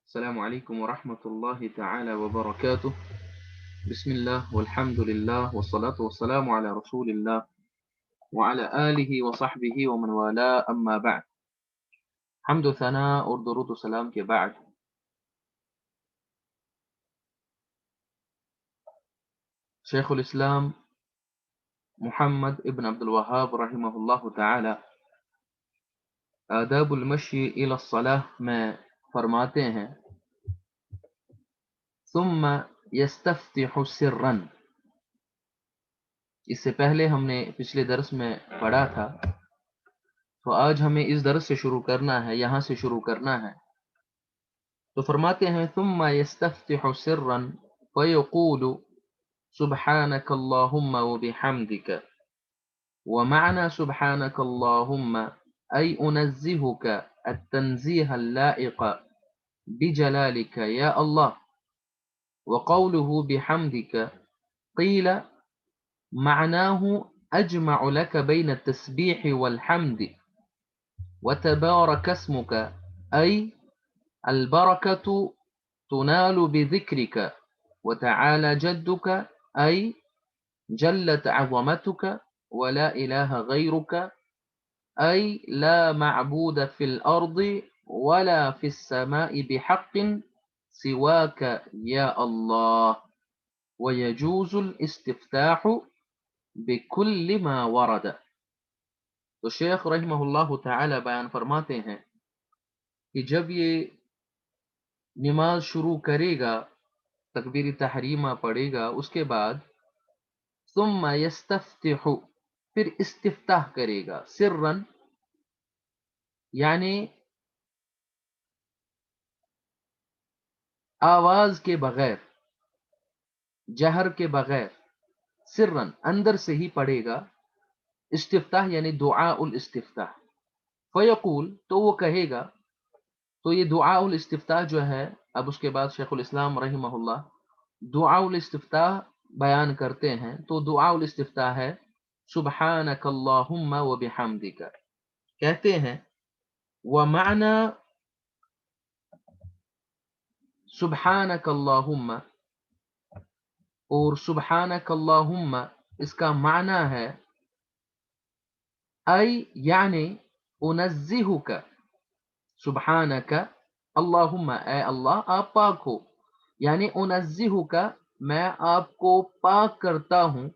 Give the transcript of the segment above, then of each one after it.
السلام عليكم ورحمة الله تعالى وبركاته. بسم الله والحمد لله والصلاة والسلام على رسول الله وعلى آله وصحبه ومن والاه أما بعد. حمد و ثناء اور درود و سلام کے بعد شیخ الاسلام محمد ابن عبد الوهاب رحمہ اللہ تعالی آداب المشی الی الصلاح میں فرماتے ہیں ثم یستفتح سرا. اس سے پہلے ہم نے پچھلے درس میں پڑھا تھا، تو آج ہمیں اس درس سے شروع کرنا ہے، یہاں سے شروع کرنا ہے. تو فرماتے ہیں ثم یستفتح سرا فیقول سبحانك اللهم وبحمدك. ومعنى سبحانك اللهم أي أنزهك التنزيه اللائق بجلالك يا الله. وقوله بحمدك قيل معناه أجمع لك بين التسبيح والحمد. وتبارك اسمك أي البركة تنال بذكرك. وتعالى جدك أي جلت عظمتك ولا إله غيرك أي لا معبود في الأرض ولا في السماء بحق سواك يا الله. ويجوز الاستفتاح بكل ما ورد. تو شیخ رحمہ اللہ تعالی بیان فرماتے ہیں کہ جب یہ نماز شروع کرے گا، تکبیر تحریمہ پڑھے گا، اس کے بعد ثم یستفتح، پھر استفتاح کرے گا، سرن یعنی آواز کے بغیر، جہر کے بغیر، سرن اندر سے ہی پڑھے گا، استفتاح یعنی دعاء الاستفتاح. فیقول تو وہ کہے گا. تو یہ دعاء الاستفتاح جو ہے، اب اس کے بعد شیخ الاسلام رحمہ اللہ دعاء الاستفتاح بیان کرتے ہیں. تو دعاء الاستفتاح ہے سبحانک اللہم وبحمدک. کہتے ہیں ومعنی سبحانک اللہم، اور سبحانک اللہم اس کا معنی ہے ای یعنی انزہک، سبحانک اللہم اے اللہ آپ پاک ہو، یعنی انزہک میں آپ کو پاک کرتا ہوں،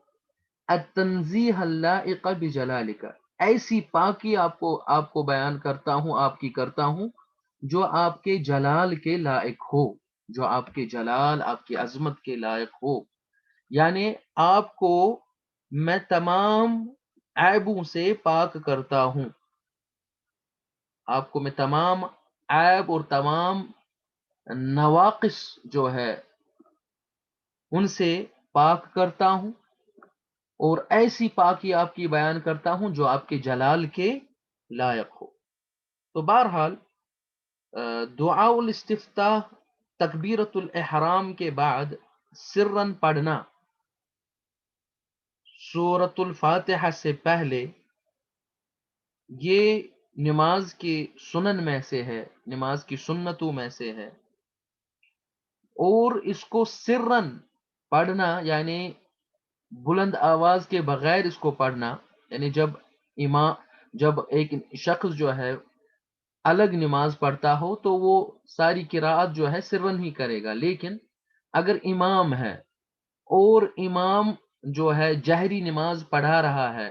التنزیہ اللائق بجلالک ایسی پاکی آپ کو بیان کرتا ہوں، آپ کی کرتا ہوں جو آپ کے جلال کے لائق ہو، جو آپ کے جلال، آپ کی عظمت کے لائق ہو. یعنی آپ کو میں تمام عیبوں سے پاک کرتا ہوں، آپ کو میں تمام عیب اور تمام نواقص جو ہے ان سے پاک کرتا ہوں، اور ایسی پاکی آپ کی بیان کرتا ہوں جو آپ کے جلال کے لائق ہو. تو بہرحال دعاء الاستفتاح تکبیرۃ الاحرام کے بعد سرن پڑھنا سورۃ الفاتحہ سے پہلے، یہ نماز کی سنن میں سے ہے، نماز کی سنتوں میں سے ہے. اور اس کو سرن پڑھنا یعنی بلند آواز کے بغیر اس کو پڑھنا، یعنی جب ایک شخص جو ہے الگ نماز پڑھتا ہو تو وہ ساری قراءت جو ہے سرن ہی کرے گا. لیکن اگر امام ہے اور امام جو ہے جہری نماز پڑھا رہا ہے،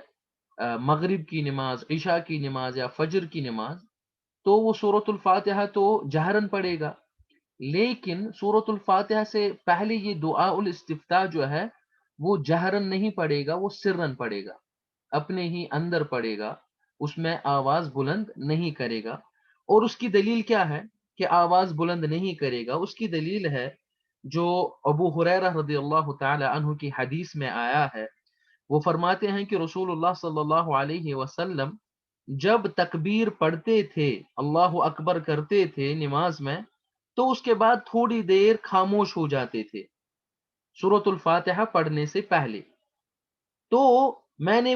مغرب کی نماز، عشاء کی نماز یا فجر کی نماز، تو وہ سورۃ الفاتحہ تو جہرن پڑھے گا. لیکن سورۃ الفاتحہ سے پہلے یہ دعاء الاستفتاح جو ہے وہ جہرن نہیں پڑھے گا، وہ سرن پڑھے گا، اپنے ہی اندر پڑھے گا، اس میں آواز بلند نہیں کرے گا. اور اس کی دلیل کیا ہے کہ آواز بلند نہیں کرے گا؟ اس کی دلیل ہے جو ابو ہریرہ رضی اللہ تعالی عنہ کی حدیث میں آیا ہے. وہ فرماتے ہیں کہ رسول اللہ صلی اللہ علیہ وسلم جب تکبیر پڑھتے تھے، اللہ اکبر کرتے تھے نماز میں، تو اس کے بعد تھوڑی دیر خاموش ہو جاتے تھے سورۃ الفاتحہ پڑھنے سے پہلے. تو میں نے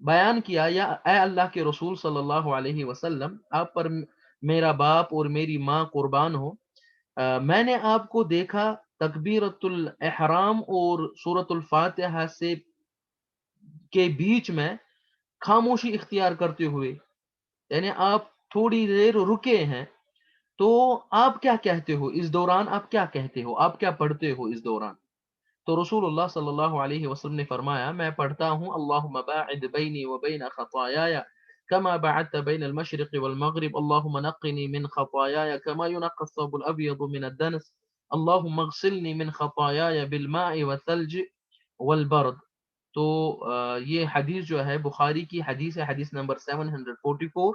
بیان کیا یا اے اللہ کے رسول صلی اللہ علیہ وسلم، آپ پر میرا باپ اور میری ماں قربان ہو، میں نے آپ کو دیکھا تکبیرۃ الاحرام اور سورۃ الفاتحہ سے کے بیچ میں خاموشی اختیار کرتے ہوئے، یعنی آپ تھوڑی دیر رکے ہیں، تو آپ کیا کہتے ہو اس دوران؟ آپ کیا کہتے ہو؟ آپ کیا پڑھتے ہو اس دوران؟ تو رسول اللہ صلی اللہ علیہ وسلم نے فرمایا، میں پڑھتا ہوں اللہم باعد بینی و بین خطایایا کما بعدت بین المشرق والمغرب اللہم نقنی من خطایایا کما ينقى الثوب الابیض من الدنس اللہم اغسلنی من خطایایا بالماء والثلج والبرد۔ تو یہ حدیث جو ہے بخاری کی حدیث ہے، حدیث نمبر 744،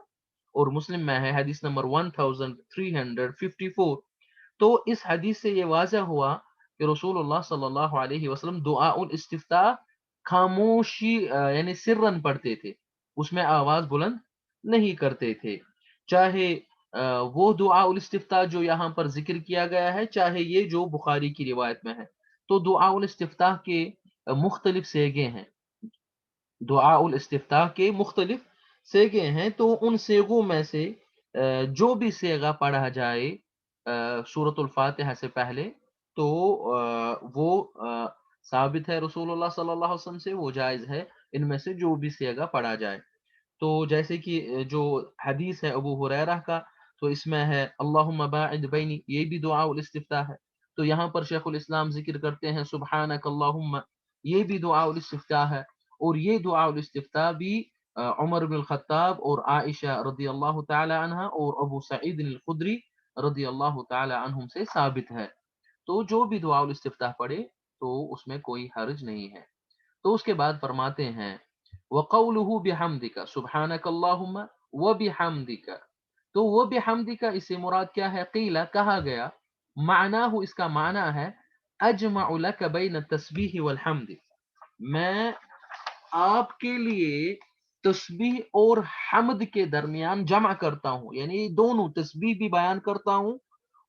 اور مسلم میں ہے حدیث نمبر 1354۔ تو اس حدیث سے یہ واضح ہوا کہ رسول اللہ صلی اللہ علیہ وسلم دعا الاستفتاح خاموشی یعنی سرن پڑھتے تھے، اس میں آواز بلند نہیں کرتے تھے، چاہے وہ دعا الاستفتاح جو یہاں پر ذکر کیا گیا ہے، چاہے یہ جو بخاری کی روایت میں ہے۔ تو دعا الاستفتاح کے مختلف سیگے ہیں، دعا الاستفتاح کے مختلف سیگے ہیں، تو ان سیگوں میں سے جو بھی سیگا پڑھا جائے سورۃ الفاتحہ سے پہلے، تو وہ ثابت ہے رسول اللہ صلی اللہ علیہ وسلم سے، وہ جائز ہے ان میں سے جو بھی سیگا پڑھا جائے۔ تو جیسے کہ جو حدیث ہے ابو ہریرہ کا، تو اس میں ہے اللہم باعد بینی، یہ بھی دعا الاستفتاح ہے۔ تو یہاں پر شیخ الاسلام ذکر کرتے ہیں سبحانک اللہم، یہ بھی دعا الاستفتاح ہے، اور یہ دعا الاستفتاح بھی عمر بن الخطاب اور عائشہ رضی اللہ تعالی عنہ اور ابو سعید الخدری رضی اللہ تعالی عنہم سے ثابت ہے۔ تو جو بھی دعا الاستفتاح پڑھے تو اس میں کوئی حرج نہیں ہے۔ تو اس کے بعد فرماتے ہیں وَقَوْلُهُ بِحَمْدِكَ سُبْحَانَكَ اللَّهُمَّ وَبِحَمْدِكَ، تو وہ بحمدک اس سے مراد کیا ہے؟ قیلہ، کہا گیا، معناہ اس کا معنی ہے اجمع لك بین التسبیح والحمد، میں آپ کے لیے تسبیح اور حمد کے درمیان جمع کرتا ہوں، یعنی دونوں تسبیح بھی بیان کرتا ہوں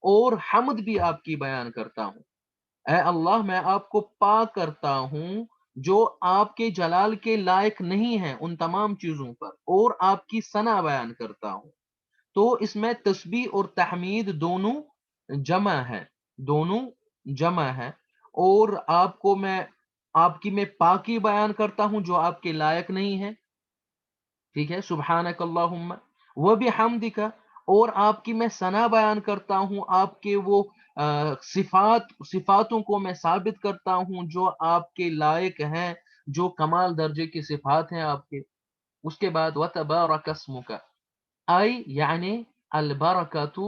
اور حمد بھی آپ کی بیان کرتا ہوں۔ اے اللہ، میں آپ کو پاک کرتا ہوں جو آپ کے جلال کے لائق نہیں ہیں ان تمام چیزوں پر، اور آپ کی ثنا بیان کرتا ہوں۔ تو اس میں تسبیح اور تحمید دونوں جمع ہے، دونوں جمع ہے، اور آپ کو میں آپ کی میں پاکی بیان کرتا ہوں جو آپ کے لائق نہیں ہے، ٹھیک ہے، سبحانک اللہم وہ بھی حمدک، اور آپ کی میں ثنا بیان کرتا ہوں، آپ کے وہ صفاتوں کو میں ثابت کرتا ہوں جو آپ کے لائق ہیں، جو کمال درجے کی صفات ہیں آپ کے۔ اس کے بعد وَتَبَارَكَ اسْمُكَ، آئی یعنی البرکت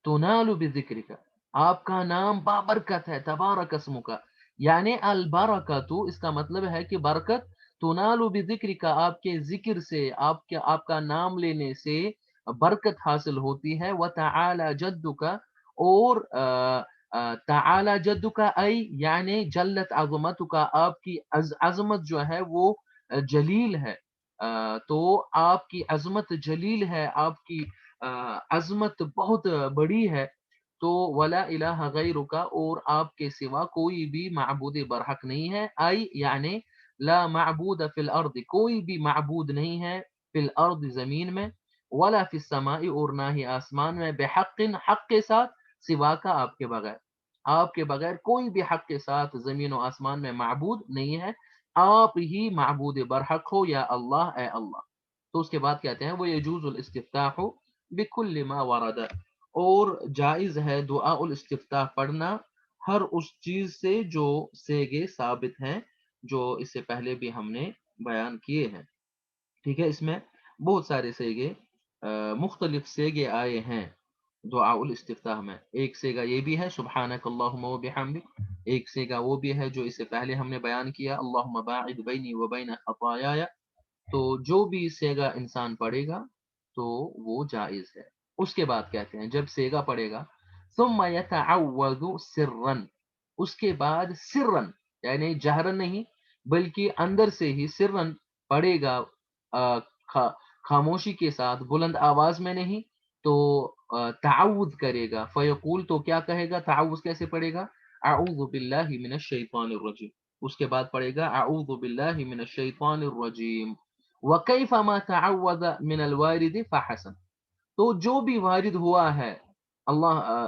تنال بذکرک، آپ کا نام بابرکت ہے، تبارک اسمک، یعنی البرکت اس کا مطلب ہے کہ برکت تنال بذکرک، آپ کے ذکر سے، آپ کا نام لینے سے برکت حاصل ہوتی ہے۔ وتعالی جدک، اور تعالی جدک ای یعنی جلت عظمتک، آپ کی عظمت جو ہے وہ جلیل ہے، تو آپ کی عظمت جلیل ہے، آپ کی عظمت بہت بڑی ہے۔ تو ولا الہ غیرک، اور آپ کے سوا کوئی بھی معبود برحق نہیں ہے، آئی یعنی لا معبود فی الارض، کوئی بھی معبود نہیں ہے فی الارض زمین میں، ولا فی السماء، اور نہ ہی آسمان میں، بحق حق کے ساتھ، سوا کا آپ کے بغیر، آپ کے بغیر کوئی بھی حق کے ساتھ زمین و آسمان میں معبود نہیں ہے، آپ ہی معبود برحق ہو یا اللہ، اے اللہ۔ تو اس کے بعد کہتے ہیں وہ یجوز الاستفتاح بکل ما ورد، اور جائز ہے دعا الاستفتاح پڑھنا ہر اس چیز سے جو سیگے ثابت ہیں، جو اس سے پہلے بھی ہم نے بیان کیے ہیں، ٹھیک ہے۔ اس میں بہت سارے سیگے مختلف سیگے آئے ہیں دعا الاستفتاح میں، ایک سیگا یہ بھی ہے سبحانک اللہم و بحمدک، ایک سیگا وہ بھی ہے جو اس سے پہلے ہم نے بیان کیا اللہم باعد بینی و بین خطایایا۔ تو جو بھی سیگا انسان پڑھے گا تو وہ جائز ہے۔ اس کے بعد کہتے ہیں جب سیگا پڑھے گا ثم یتعوذ سرا، اس کے بعد سرن یعنی جہرن نہیں بلکہ اندر سے ہی سرن پڑھے گا، خاموشی کے ساتھ، بلند آواز میں نہیں، تو تعوذ کرے گا، فیقول، تو کیا کہے گا؟ تعوذ کیسے پڑھے گا؟ اعوذ باللہ من الشیطان الرجیم، اس کے بعد پڑھے گا اعوذ باللہ من الشیطان الرجیم وکیف ما تعوذ من الوارد فحسن، تو جو بھی وارد ہوا ہے اللہ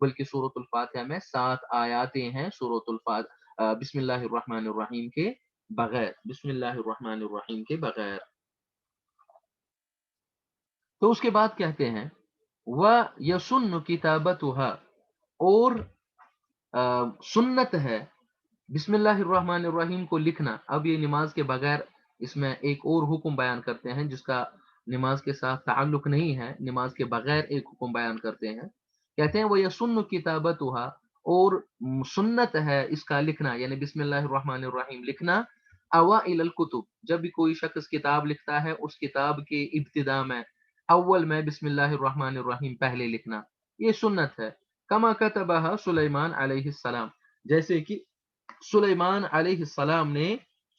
بلکہ سورۃ الفاتحہ میں 7 آیاتیں ہیں سورۃ الفاتحہ بسم اللہ الرحمن الرحیم کے بغیر، بسم اللہ الرحمن الرحیم کے بغیر۔ تو اس کے بعد کہتے ہیں وَيَسُنُّ كِتَابَتُهَا، اور سنت ہے بسم اللہ الرحمن الرحیم کو لکھنا۔ اب یہ نماز کے بغیر اس میں ایک اور حکم بیان کرتے ہیں جس کا نماز کے ساتھ تعلق نہیں ہے، نماز کے بغیر ایک حکم بیان کرتے ہیں، کہتے ہیں وہ یسن کتابتها، اور سنت ہے اس کا لکھنا، یعنی بسم اللہ الرحمن الرحیم لکھنا اوائل الکتب، جب بھی کوئی شخص کتاب لکھتا ہے اس کتاب کے ابتدا میں اول میں بسم اللہ الرحمن الرحیم پہلے لکھنا، یہ سنت ہے۔ کما کتبها سلیمان علیہ السلام، جیسے کہ سلیمان علیہ السلام نے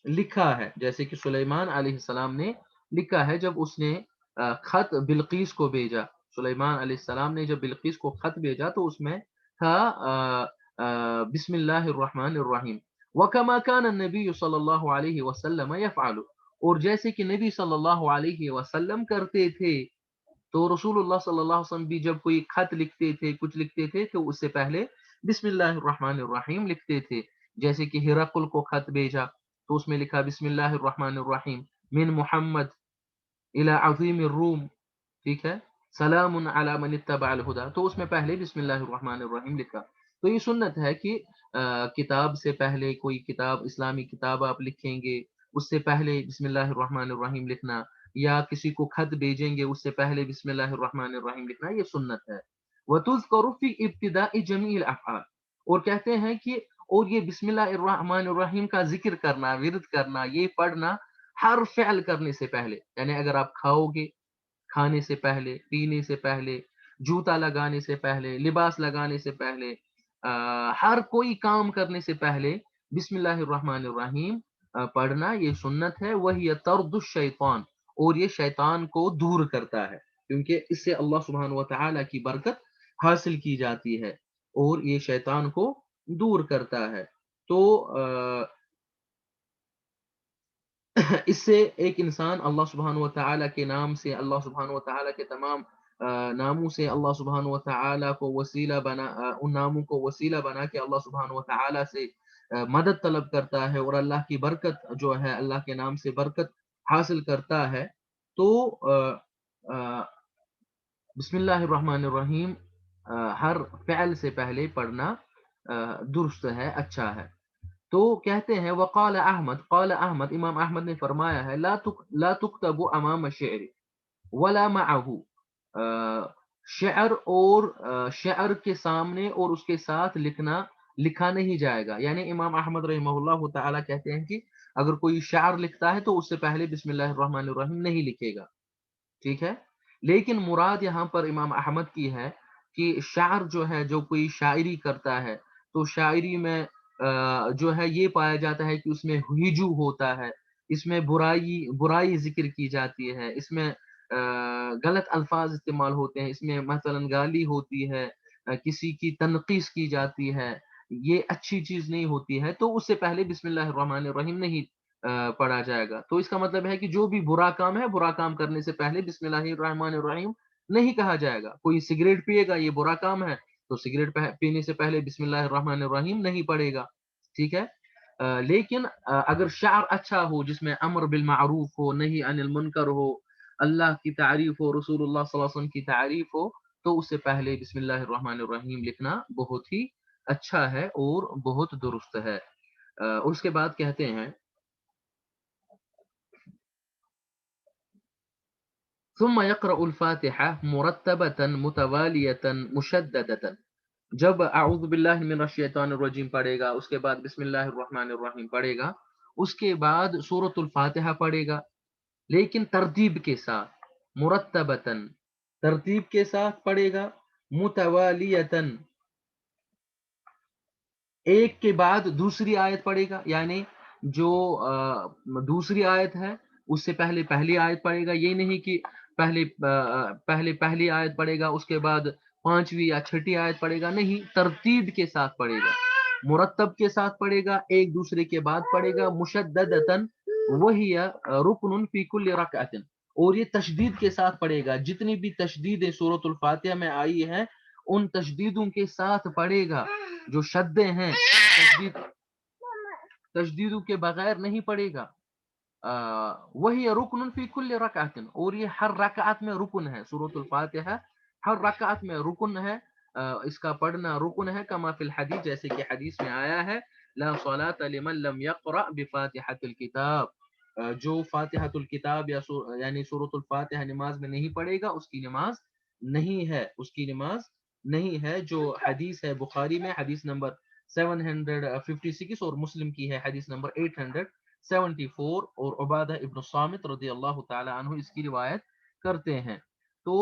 لکھا ہے، جیسے کہ سلیمان علیہ السلام نے لکھا ہے جب اس نے خط بلقیس کو بھیجا، سلیمان علیہ السلام نے جب بلقیس کو خط بھیجا تو اس میں تھا بسم اللہ الرحمن الرحیم۔ وَكَمَا كَانَ النَّبِيُّ صلی اللہ علیہ وسلم يفعل، اور جیسے کہ نبی صلی اللہ علیہ وسلم کرتے تھے، تو رسول اللہ صلی اللہ علیہ وسلم بھی جب کوئی خط لکھتے تھے، کچھ لکھتے تھے، تو اس سے پہلے بسم اللہ الرحمن الرحیم لکھتے تھے۔ جیسے کہ ہرقل کو خط بھیجا تو اس میں لکھا بسم اللہ الرحمن الرحیم من محمد الى عظیم الروم، ٹھیک ہے، سلام علی من اتبع الہدی، تو اس میں پہلے بسم اللہ الرحمن الرحیم لکھا۔ تو یہ سنت ہے کہ کتاب سے پہلے کوئی کتاب، اسلامی کتاب آپ لکھیں گے اس سے پہلے بسم اللہ الرحمن الرحیم لکھنا، یا کسی کو خط بھیجیں گے اس سے پہلے بسم اللہ الرحمن الرحیم لکھنا، یہ سنت ہے۔ وَتُذْكَرُ فِي ابْتِدَاءِ جَمِيعِ الْأَفْعَالِ، اور کہتے ہیں کہ اور یہ بسم اللہ الرحمن الرحیم کا ذکر کرنا، ورد کرنا، یہ پڑھنا ہر فعل کرنے سے پہلے، یعنی اگر آپ کھاؤ گے، کھانے سے پہلے، پینے سے پہلے، جوتا لگانے سے پہلے، لباس لگانے سے پہلے، ہر کوئی کام کرنے سے پہلے بسم اللہ الرحمن الرحیم پڑھنا یہ سنت ہے۔ وہی طرد الشیطان، اور یہ شیطان کو دور کرتا ہے، کیونکہ اس سے اللہ سبحانہ و تعالی کی برکت حاصل کی جاتی ہے اور یہ شیطان کو دور کرتا ہے۔ تو اس سے ایک انسان اللہ سبحانہ و تعالی کے نام سے، اللہ سبحانہ و تعالی کے تمام ناموں سے اللہ سبحانہ و تعالی کو وسیلہ بنا، ان ناموں کو وسیلہ بنا کے اللہ سبحانہ و تعالی سے مدد طلب کرتا ہے اور اللہ کی برکت جو ہے، اللہ کے نام سے برکت حاصل کرتا ہے۔ تو بسم اللہ الرحمن الرحیم ہر فعل سے پہلے پڑھنا درست ہے، اچھا ہے۔ تو کہتے ہیں وقال احمد، قال احمد، امام احمد نے فرمایا ہے لا تكتب امام الشعر ولا معه، شعر اور شعر کے سامنے اور اس کے ساتھ لکھا نہیں جائے گا، یعنی امام احمد رحمہ اللہ تعالی کہتے ہیں کہ اگر کوئی شعر لکھتا ہے تو اس سے پہلے بسم اللہ الرحمن الرحیم نہیں لکھے گا، ٹھیک ہے۔ لیکن مراد یہاں پر امام احمد کی ہے کہ شعر جو ہے، جو کوئی شاعری کرتا ہے تو شاعری میں جو ہے یہ پایا جاتا ہے کہ اس میں ہجو ہوتا ہے، اس میں برائی ذکر کی جاتی ہے، اس میں غلط الفاظ استعمال ہوتے ہیں، اس میں مثلا گالی ہوتی ہے، کسی کی تنقیص کی جاتی ہے، یہ اچھی چیز نہیں ہوتی ہے، تو اس سے پہلے بسم اللہ الرحمن الرحیم نہیں پڑھا جائے گا۔ تو اس کا مطلب ہے کہ جو بھی برا کام ہے، برا کام کرنے سے پہلے بسم اللہ الرحمن الرحیم نہیں کہا جائے گا۔ کوئی سگریٹ پیے گا، یہ برا کام ہے، تو سگریٹ پینے سے پہلے بسم اللہ الرحمن الرحیم نہیں پڑھے گا، ٹھیک ہے۔ لیکن اگر شعر اچھا ہو، جس میں امر بالمعروف ہو، نہی عن المنکر ہو، اللہ کی تعریف ہو، رسول اللہ صلی اللہ علیہ وسلم کی تعریف ہو، تو اس سے پہلے بسم اللہ الرحمن الرحیم لکھنا بہت ہی اچھا ہے اور بہت درست ہے۔ اور اس کے بعد کہتے ہیں ثم يقرأ الفاتحة مرتبة متوالية مشددة، جب اعوذ باللہ من الشیطان الرجیم پڑھے گا، اس کے بعد بسم اللہ الرحمن الرحیم پڑھے گا، اس کے بعد سورۃ الفاتحہ پڑھے گا، لیکن ترتیب کے ساتھ، مرتبتاً، ترتیب کے ساتھ پڑھے گا، متوالیتاً، ایک کے بعد دوسری آیت پڑھے گا، یعنی جو دوسری آیت ہے اس سے پہلے پہلی آیت پڑھے گا، یہ نہیں کہ پہلے پہلی آیت پڑھے گا اس کے بعد پانچویں یا چھٹی آیت پڑھے گا، نہیں، ترتیب کے ساتھ پڑھے گا، مرتب کے ساتھ پڑھے گا، ایک دوسرے کے بعد پڑھے گا، مشددتاً وہی رکن فی کل رکعۃ، اور یہ تشدید کے ساتھ پڑھے گا، جتنی بھی تشدیدیں سورۃ الفاتحہ میں آئی ہیں ان تشدیدوں کے ساتھ پڑھے گا جو شدیں ہیں، تشدیدوں کے بغیر نہیں پڑھے گا. وہی رکن فی کل رکعت، اور یہ ہر رکعت میں رکن ہے. سورۃ الفاتحہ ہر رکعت میں رکن ہے، اس کا پڑھنا رکن ہے. کما فی الحدیث، جیسے کہ حدیث میں آیا ہے، لا صلاۃ لمن لم یقرأ بفاتحۃ الکتاب، جو فاتحۃ الکتاب یعنی سورۃ الفاتحہ نماز میں نہیں پڑھے گا اس کی نماز نہیں ہے، اس کی نماز نہیں ہے. جو حدیث ہے بخاری میں حدیث نمبر 756، اور مسلم کی ہے حدیث نمبر 874، اور عبادہ ابن الصامت رضی اللہ تعالی عنہ اس کی روایت کرتے ہیں. تو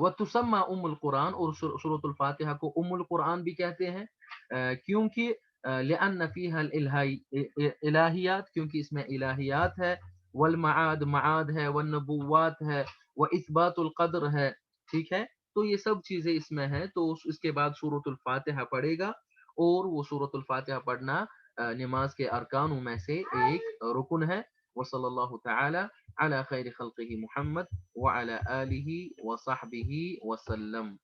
وَتُسَمَّى ام القرآن، اور سورۃ الفاتحہ کو ام القرآن بھی کہتے ہیں، کیونکہ لأن فیها الہیات، کیونکہ اس میں الہیات ہے، والمعاد معاد ہے، والنبوات ہے، واثبات القدر ہے. ٹھیک ہے، تو یہ سب چیزیں اس میں ہیں. تو اس کے بعد سورۃ الفاتحہ پڑھے گا، اور وہ سورۃ الفاتحہ پڑھنا نماز کے ارکانوں میں سے ایک رکن ہے. وصلی اللہ تعالی علی خیر خلقہ محمد وعلی آلہ وصحبہ وسلم.